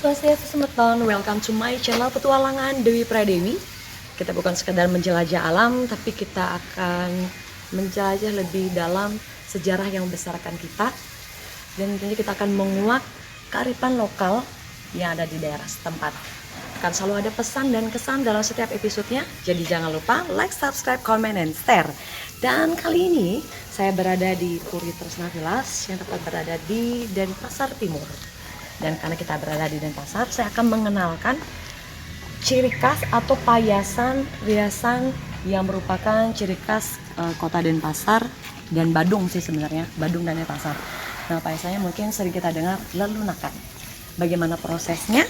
Swastiastu Semeton, welcome to my channel Petualangan Dewi Pradewi. Kita bukan sekedar menjelajah alam, tapi kita akan menjelajah lebih dalam sejarah yang membesarkan kita. Dan tentunya kita akan menguak kearifan lokal yang ada di daerah setempat. Akan selalu ada pesan dan kesan dalam setiap episodenya. Jadi jangan lupa like, subscribe, comment, and share. Dan kali ini saya berada di Puri Tresna Vilas yang tepat berada di Denpasar Timur. Dan karena kita berada di Denpasar, saya akan mengenalkan ciri khas atau payasan riasan yang merupakan ciri khas kota Denpasar dan Badung sih sebenarnya, Badung dan Denpasar. Nah, payasannya mungkin sering kita dengar lelunakan. Bagaimana prosesnya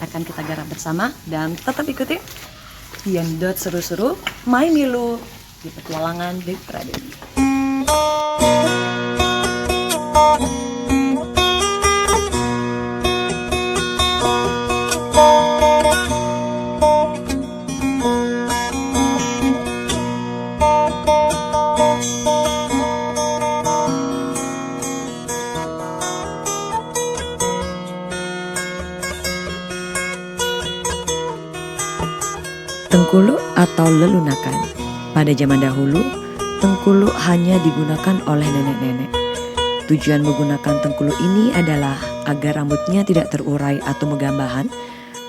akan kita garap bersama dan tetap ikuti Yendot seru-seru My Milu di Petualangan Dewi Pradewi. Tengkuluk atau lelunakan. Pada zaman dahulu, tengkuluk hanya digunakan oleh nenek-nenek. Tujuan menggunakan tengkuluk ini adalah agar rambutnya tidak terurai atau megambahan,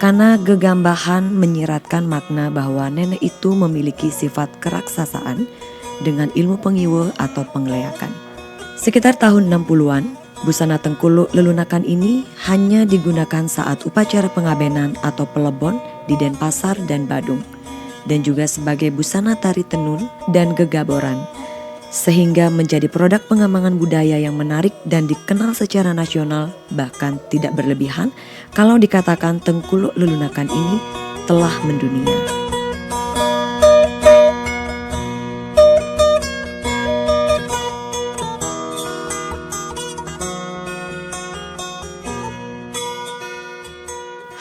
karena gegambahan menyiratkan makna bahwa nenek itu memiliki sifat keraksasaan dengan ilmu pengiwe atau penggelayakan. Sekitar tahun 60-an, busana tengkuluk lelunakan ini hanya digunakan saat upacara pengabenan atau pelebon di Denpasar dan Badung, dan juga sebagai busana tari tenun dan gegaboran, sehingga menjadi produk pengembangan budaya yang menarik dan dikenal secara nasional, bahkan tidak berlebihan kalau dikatakan tengkuluk lelunakan ini telah mendunia.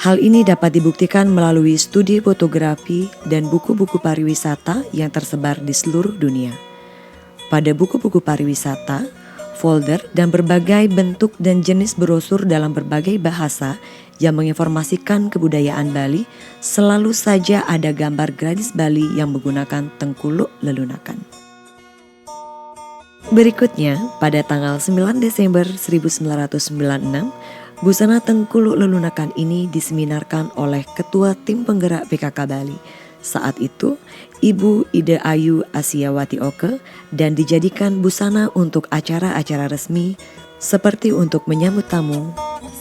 Hal ini dapat dibuktikan melalui studi fotografi dan buku-buku pariwisata yang tersebar di seluruh dunia. Pada buku-buku pariwisata, folder, dan berbagai bentuk dan jenis brosur dalam berbagai bahasa yang menginformasikan kebudayaan Bali, selalu saja ada gambar gadis Bali yang menggunakan tengkuluk lelunakan. Berikutnya, pada tanggal 9 Desember 1996, busana tengkuluk lelunakan ini diseminarkan oleh Ketua Tim Penggerak PKK Bali. Saat itu, Ibu Ida Ayu Asiawati Oke, dan dijadikan busana untuk acara-acara resmi seperti untuk menyambut tamu,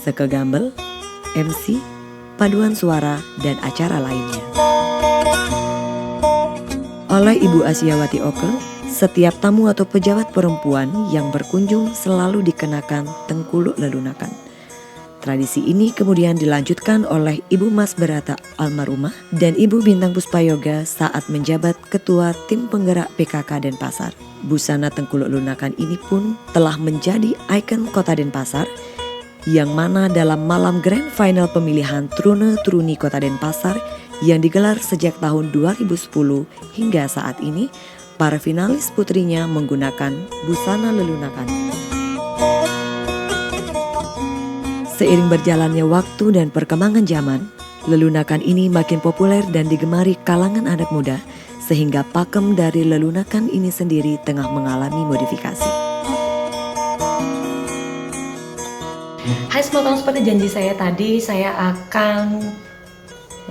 sekegambel, MC, paduan suara, dan acara lainnya. Oleh Ibu Asiawati Oke, setiap tamu atau pejabat perempuan yang berkunjung selalu dikenakan tengkuluk lelunakan. Tradisi ini kemudian dilanjutkan oleh Ibu Mas Berata almarhumah dan Ibu Bintang Puspayoga saat menjabat Ketua Tim Penggerak PKK Denpasar. Busana tengkuluk lelunakan ini pun telah menjadi ikon kota Denpasar, yang mana dalam malam grand final pemilihan Trune-Truni Kota Denpasar yang digelar sejak tahun 2010 hingga saat ini, para finalis putrinya menggunakan busana lelunakan. Seiring berjalannya waktu dan perkembangan zaman, lelunakan ini makin populer dan digemari kalangan anak muda, sehingga pakem dari lelunakan ini sendiri tengah mengalami modifikasi. Hai Semeton, seperti janji saya tadi, saya akan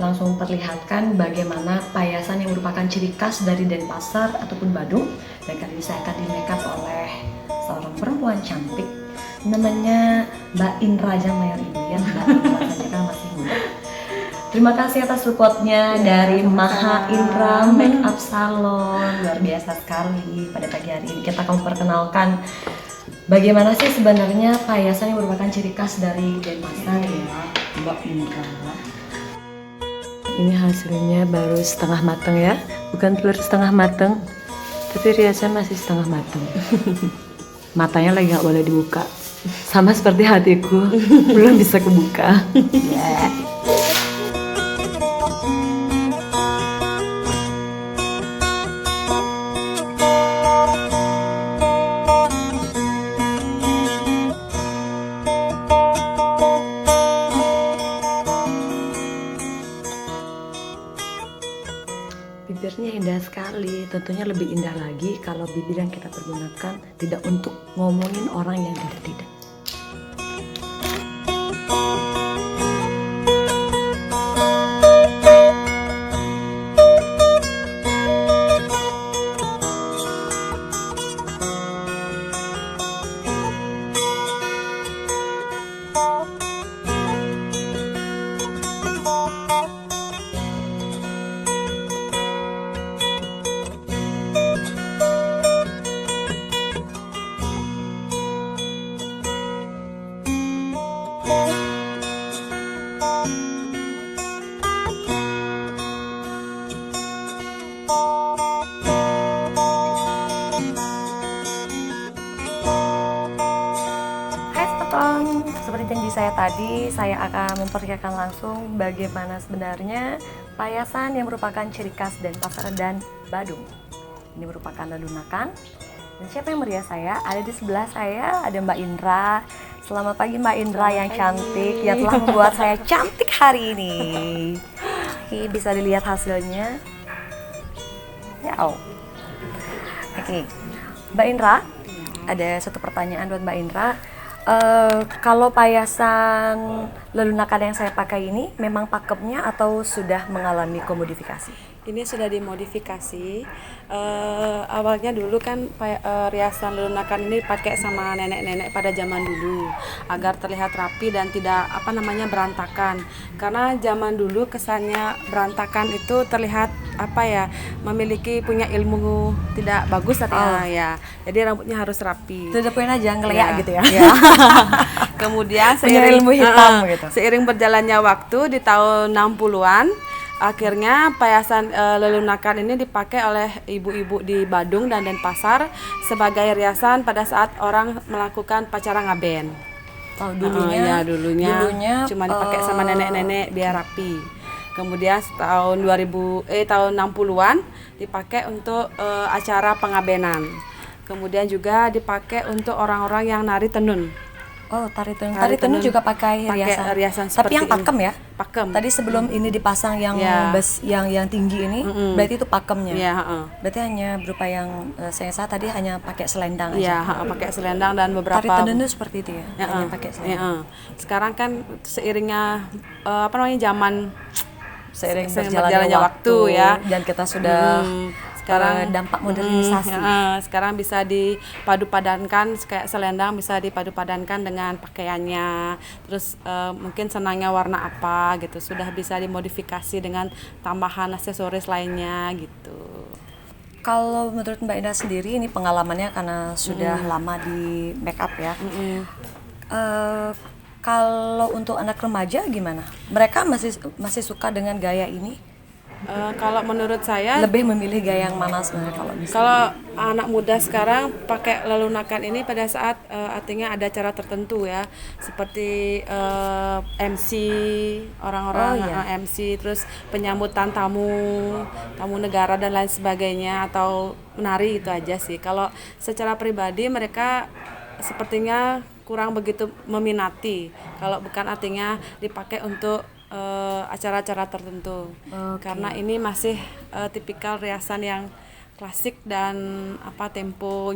langsung perlihatkan bagaimana payasan yang merupakan ciri khas dari Denpasar ataupun Badung. Dan kali ini saya akan di-makeup oleh seorang perempuan cantik, namanya Mbak Indra Mayor Ibu ya. Mbak Indra saja kan masih muda. Terima kasih atas supportnya dari Maha Indra Makeup Salon, luar biasa sekali. Pada pagi hari ini kita akan perkenalkan bagaimana sih sebenarnya payasan yang merupakan ciri khas dari Denpasar ya, Mbak Indra. Ini hasilnya baru setengah matang ya, bukan telur setengah matang, tapi riasan masih setengah matang. Matanya lagi nggak boleh dibuka, sama seperti hatiku, belum bisa kebuka. Yeah. indah sekali. Tentunya lebih indah lagi kalau bibir yang kita pergunakan tidak untuk ngomongin orang yang tidak. Seperti janji saya tadi, saya akan memperlihatkan langsung bagaimana sebenarnya payasan yang merupakan ciri khas Denpasar dan Badung. Ini merupakan lelunakan. Dan siapa yang merias saya? Ada di sebelah saya, ada Mbak Indra. Selamat pagi Mbak Indra yang cantik, yang telah membuat saya cantik hari ini. Oke, bisa dilihat hasilnya. Ya, Oke, Mbak Indra, ada satu pertanyaan buat Mbak Indra. Kalau payasan lelunakan yang saya pakai ini memang pakemnya atau sudah mengalami komodifikasi? Ini sudah dimodifikasi. Awalnya dulu kan riasan lelunakan ini pakai sama nenek-nenek pada zaman dulu agar terlihat rapi dan tidak berantakan. Karena zaman dulu kesannya berantakan itu terlihat punya ilmu tidak bagus ya. Jadi rambutnya harus rapi. Tutup aja ngeleyak gitu ya. Kemudian ilmu hitam gitu. Seiring berjalannya waktu di tahun 60-an akhirnya payasan lelunakan ini dipakai oleh ibu-ibu di Badung dan Denpasar sebagai riasan pada saat orang melakukan pacara ngaben. Dulunya cuma dipakai sama nenek-nenek biar rapi. Kemudian tahun 60-an dipakai untuk acara pengabenan. Kemudian juga dipakai untuk orang-orang yang nari tenun. Oh, tari tenun juga pakai riasan seperti tapi yang pakem ini. Ya? Pakem. Tadi sebelum ini dipasang yang yang tinggi ini, berarti itu pakemnya. Berarti hanya berupa yang saya tadi hanya pakai selendang aja. Iya, pakai selendang dan beberapa. Tari tenun itu seperti itu ya, hanya pakai selendang. Sekarang kan seiringnya seiring berjalannya waktu ya, dan kita sudah sekarang dampak modernisasi. Sekarang bisa dipadu-padankan kayak selendang, bisa dipadu-padankan dengan pakaiannya. Terus mungkin senangnya warna apa gitu, sudah bisa dimodifikasi dengan tambahan aksesoris lainnya gitu. Kalau menurut Mbak Indah sendiri, ini pengalamannya karena sudah lama di make up ya. Kalau untuk anak remaja gimana? Mereka masih suka dengan gaya ini? Kalau menurut saya lebih memilih gaya yang mana sebenarnya kalau bisa? Kalau anak muda sekarang pakai lelunakan ini pada saat artinya ada acara tertentu ya, seperti MC orang-orang MC, terus penyambutan tamu negara dan lain sebagainya, atau menari, itu aja sih. Kalau secara pribadi mereka sepertinya kurang begitu meminati. Kalau bukan artinya dipakai untuk acara-acara tertentu. Karena ini masih tipikal riasan yang klasik dan tempo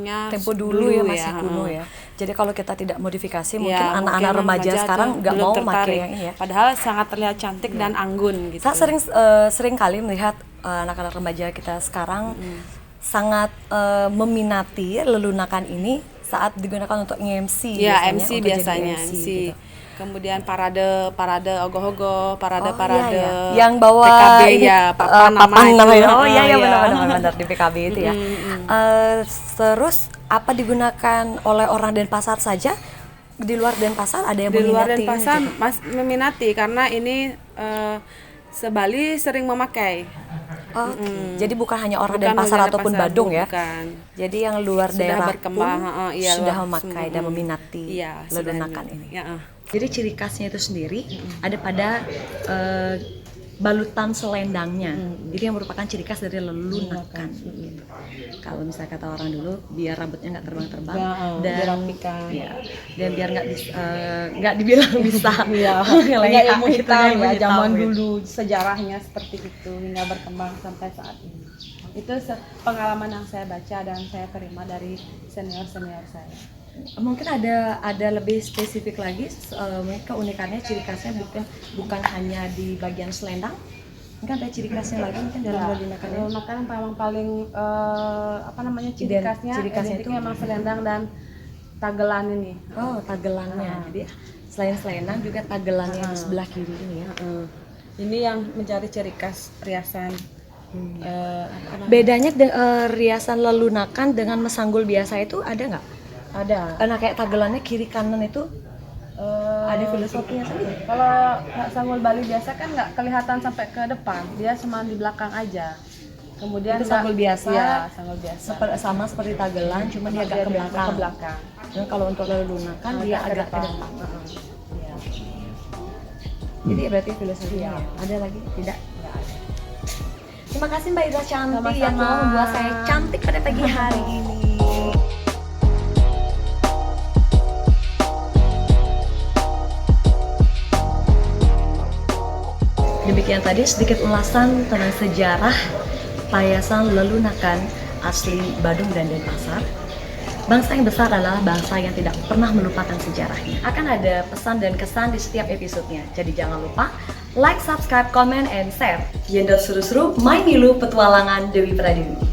dulu ya, masih kuno ya. Jadi kalau kita tidak modifikasi, mungkin anak-anak remaja sekarang nggak mau pakai yang ini ya. Padahal sangat terlihat cantik dan anggun gitu. Saya sering kali melihat anak-anak remaja kita sekarang sangat meminati lelunakan ini saat digunakan untuk MC. Ya, MC biasanya. MC. Gitu. Kemudian parade ogoh-ogoh, parade yang bawa PKB ini, papan namanya. Oh iya benar di PKB itu ya. Terus apa digunakan oleh orang Denpasar saja? Di luar Denpasar ada yang meminati? Di luar Denpasar meminati karena ini se-Bali sering memakai. Jadi bukan hanya orang Denpasar ataupun Badung ya. Bukan. Jadi yang luar sudah daerah berkembang, pun sudah memakai dan meminati lelunakan ini. Jadi ciri khasnya itu sendiri ada pada balutan selendangnya. Jadi yang merupakan ciri khas dari lelunakan. Kalau misalnya kata orang dulu, biar rambutnya nggak terbang-terbang dan dirapikan. Dan biar nggak dibilang bisa. Punya ilmu hitam ya, zaman dulu sejarahnya seperti itu hingga berkembang sampai saat ini. Itu pengalaman yang saya baca dan saya terima dari senior-senior saya. Mungkin ada lebih spesifik lagi, mungkin keunikannya, ciri khasnya bukan hanya di bagian selendang, mungkin ada ciri khasnya lagi mungkin dalam lelunakan. Lelunakan paling ciri khasnya itu memang selendang dan tagelan ini. Oh, tagelannya. Jadi selain selendang juga tagelannya di sebelah kiri ini ya. Ini yang menjadi ciri khas riasan. Bedanya riasan lelunakan dengan mesanggul biasa itu ada nggak? Ada. Nah, kayak tagelannya kiri kanan itu ada filosofinya sendiri. Kalau sanggul Bali biasa kan nggak kelihatan sampai ke depan, dia cuma di belakang aja. Kemudian Itu sanggul biasa, ya, sanggul biasa. sama seperti tagelan, cuma dia agak ke belakang. Dan kalau untuk lelunakan dia agak ke depan. Ya. Jadi berarti filosofinya ada lagi? Tidak. Terima kasih Mbak Ida cantik yang telah membuat saya cantik pada pagi hari ini. Demikian tadi sedikit ulasan tentang sejarah payasan lelunakan asli Badung dan Denpasar. Bangsa yang besar adalah bangsa yang tidak pernah melupakan sejarahnya. Akan ada pesan dan kesan di setiap episodenya. Jadi jangan lupa like, subscribe, comment, and share. Yendo seru-seru, main milu petualangan Dewi Pradewi.